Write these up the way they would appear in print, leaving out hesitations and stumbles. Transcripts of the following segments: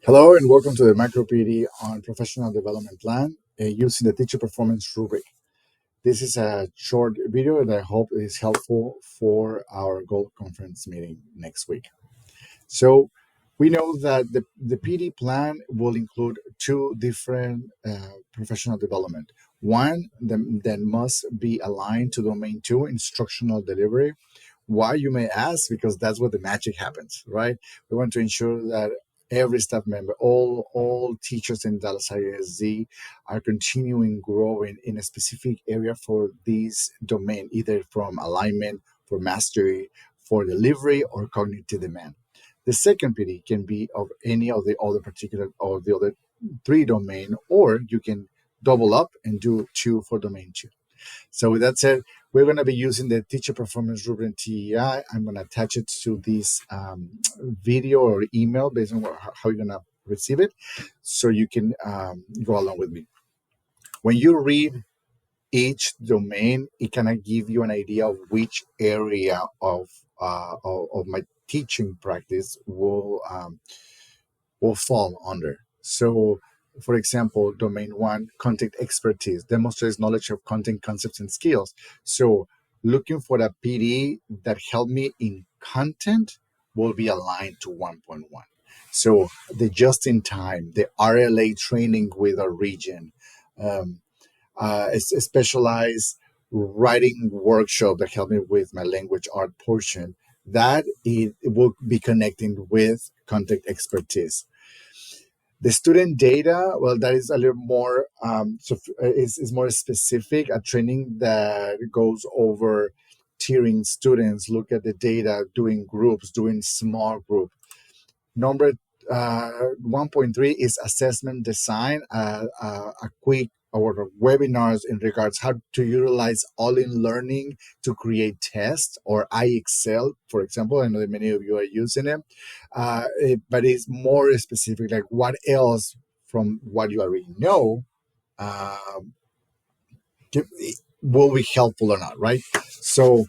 Hello and welcome to the Macro PD on Professional Development Plan using the Teacher Performance rubric. This is a short video that I hope is helpful for our goal conference meeting next week. So we know that the PD plan will include two different professional development. One that must be aligned to domain 2, instructional delivery. Why, you may ask? Because that's where the magic happens, right? We want to ensure that every staff member, all teachers in Dallas ISD are continuing growing in a specific area for this domain, either from alignment, for mastery, for delivery, or cognitive demand. The second PD can be of any of the other particular or the other three domain, or you can double up and do two for domain 2. So with that said, we're going to be using the Teacher Performance Rubric TEI. I'm going to attach it to this video or email based on how you're going to receive it, so you can go along with me. When you read each domain, it kind of give you an idea of which area of my teaching practice will fall under. So, for example, domain 1, content expertise, demonstrates knowledge of content concepts and skills. So looking for a PD that help me in content will be aligned to 1.1. So the just-in-time, the RLA training with a region, a specialized writing workshop that helped me with my language art portion, that it will be connecting with content expertise. The student data, well, that is a little more is more specific. A training that goes over tiering students, look at the data, doing groups, doing small group. Number 1.3 is assessment design, a quick or webinars in regards how to utilize all-in learning to create tests, or iExcel, for example. I know that many of you are using them, but it's more specific, like what else from what you already know will be helpful or not, right? So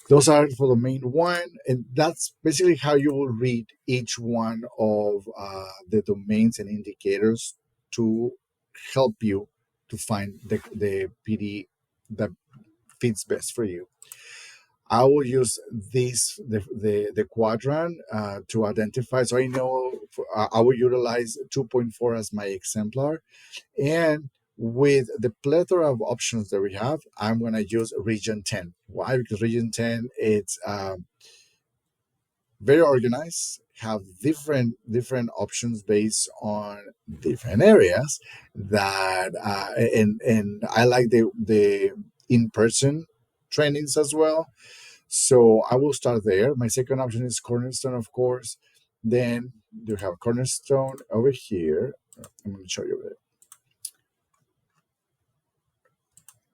those are for the main one, and that's basically how you will read each one of the domains and indicators to help you to find the PD that fits best for you. I will use the quadrant to identify. So I know I will utilize 2.4 as my exemplar, and with the plethora of options that we have, I'm going to use region 10. Why? Because region 10, it's very organized, have different options based on different areas that and I like the in-person trainings as well. So I will start there. My second option is Cornerstone, of course. Then you have Cornerstone over here. I'm going to show you it.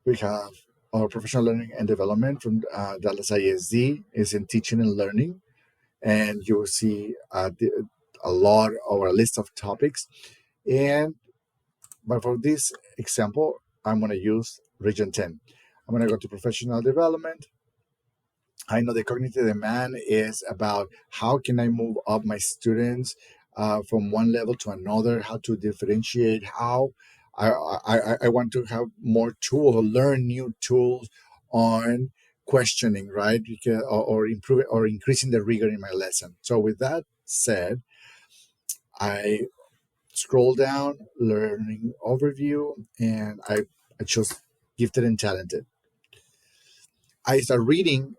We have our professional learning and development from Dallas ISD is in teaching and learning. And you will see a lot or a list of topics. But for this example, I'm going to use region 10. I'm going to go to professional development. I know the cognitive demand is about how can I move up my students from one level to another, how to differentiate, how I want to have more tools or learn new tools on questioning, right? Because, or improving or increasing the rigor in my lesson. So with that said, I scroll down, learning overview, and I chose gifted and talented. I start reading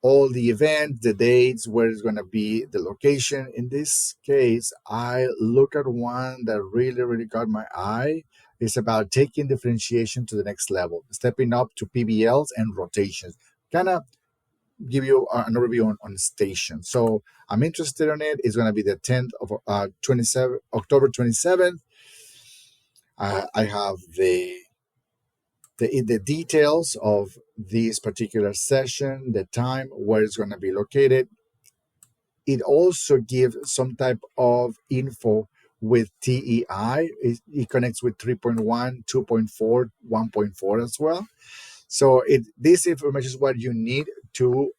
all the events, the dates, where it's going to be, the location. In this case, I look at one that really got my eye. It's about taking differentiation to the next level, stepping up to PBLs and rotations. Kind of give you an overview on station. So I'm interested in it. It's going to be the 10th of October 27th. I have the details of this particular session, the time, where it's going to be located. It also gives some type of info with TEI. It connects with 3.1, 2.4, 1.4 as well. So this information is what you need to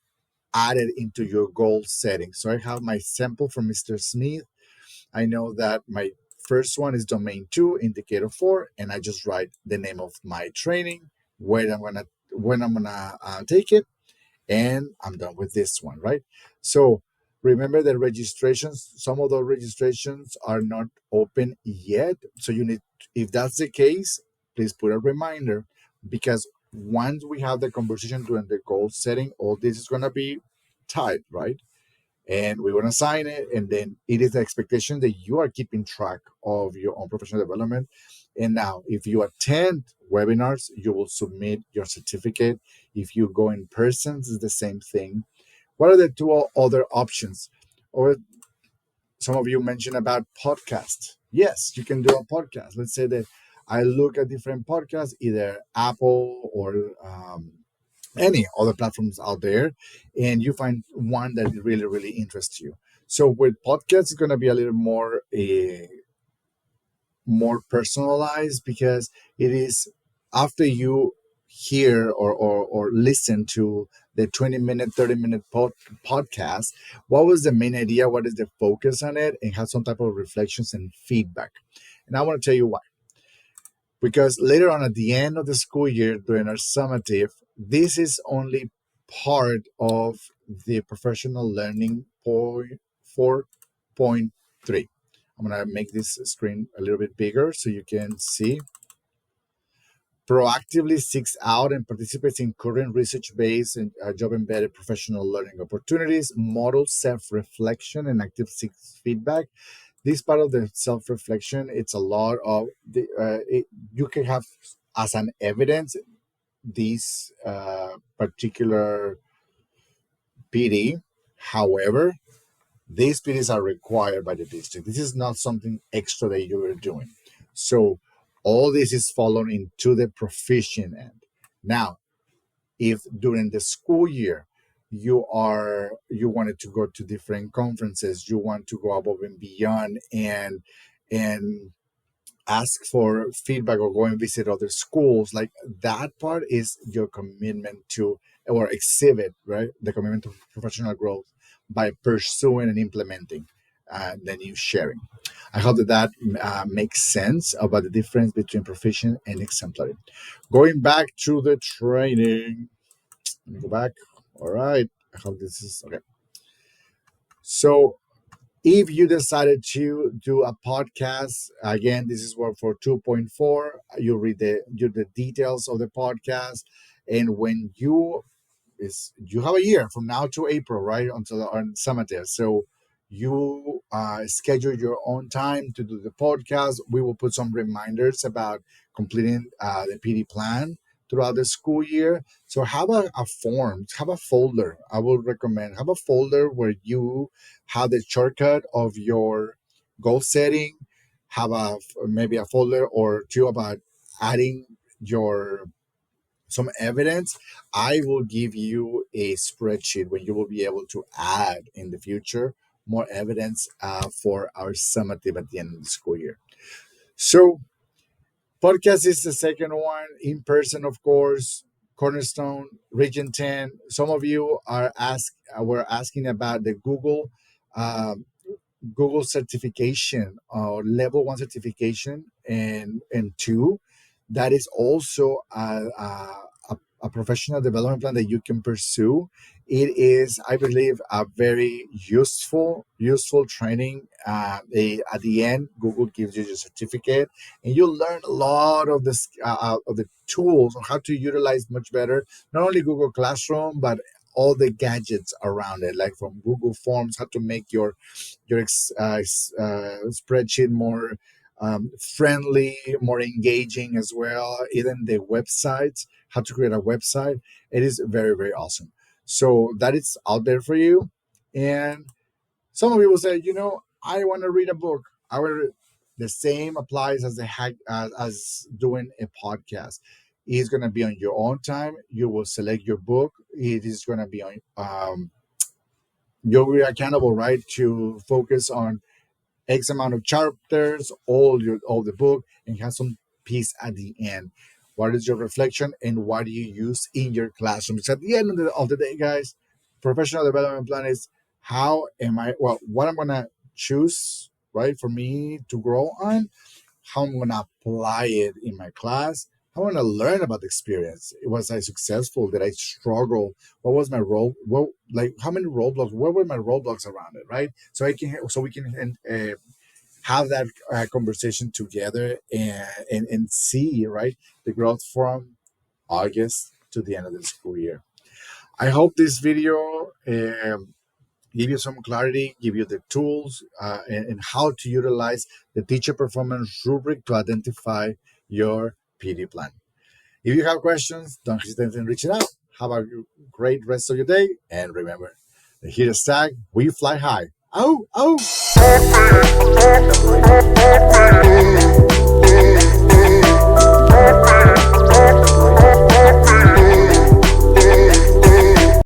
add it into your goal setting. So I have my sample from Mr. Smith. I know that my first one is domain 2, indicator 4, and I just write the name of my training, when I'm gonna take it, and I'm done with this one, right? So remember that registrations, some of those registrations are not open yet. So you need, if that's the case, please put a reminder, because once we have the conversation during the goal setting, all this is going to be typed, right? And we're going to sign it. And then it is the expectation that you are keeping track of your own professional development. And now, if you attend webinars, you will submit your certificate. If you go in person, it's the same thing. What are the two other options? Or some of you mentioned about podcasts. Yes, you can do a podcast. Let's say that I look at different podcasts, either Apple or any other platforms out there, and you find one that really, really interests you. So with podcasts, it's going to be a little more personalized, because it is after you hear or listen to the 20-minute 30-minute podcast, what was the main idea, what is the focus on it, and have some type of reflections and feedback. And I want to tell you why. Because later on at the end of the school year during our summative, this is only part of the professional learning point 4.3. I'm going to make this screen a little bit bigger so you can see. Proactively seeks out and participates in current research-based and job-embedded professional learning opportunities, models self-reflection and active seeks feedback. This part of the self-reflection, it's a lot of you can have as an evidence these particular PD. However, these PDs are required by the district. This is not something extra that you are doing. So all this is falling into the proficient end. Now, if during the school year you wanted to go to different conferences, you want to go above and beyond and ask for feedback or go and visit other schools, like that part is your commitment to, or exhibit, right, the commitment to professional growth by pursuing and implementing then you sharing. I hope that makes sense about the difference between proficient and exemplary. Going back to the training, let me go back. All right, I hope this is okay. So if you decided to do a podcast, again, this is what for 2.4, you read the details of the podcast. And when you have a year from now to April, right, until our summative. So you schedule your own time to do the podcast. We will put some reminders about completing the PD plan throughout the school year. So have a form, have a folder. I will recommend have a folder where you have the shortcut of your goal setting. Have maybe a folder or two about adding your some evidence. I will give you a spreadsheet where you will be able to add in the future more evidence for our summative at the end of the school year. So podcast is the second one, in person, of course. Cornerstone, Region 10. Some of you were asking about the um, Google certification, level 1 certification, and 2. That is also a professional development plan that you can pursue. It is, I believe, a very useful training. At the end, Google gives you your certificate, and you learn a lot of the tools on how to utilize much better not only Google Classroom but all the gadgets around it, like from Google Forms, how to make your spreadsheet more friendly, more engaging as well. Even the websites, how to create a website, it is very, very awesome. So that is out there for you. And some of you will say, I want to read a book. The same applies as as doing a podcast. It's going to be on your own time. You will select your book. It is going to be on. You'll be accountable, right, to focus on X amount of chapters, all the book, and have some piece at the end. What is your reflection and what do you use in your classroom? Because at the end of the day, guys, professional development plan is what I'm gonna choose right, for me to grow on, how I'm going to apply it in my class, how I'm going to learn about the experience. Was I successful? Did I struggle? What was my role? What, like, how many roadblocks? What were my roadblocks around it, right? So we can have that conversation together and see, right, the growth from August to the end of the school year. I hope this video give you some clarity, give you the tools and how to utilize the teacher performance rubric to identify your PD plan. If you have questions, don't hesitate in reaching out. Have a great rest of your day, and remember, the here is tag, we fly high. Oh, oh!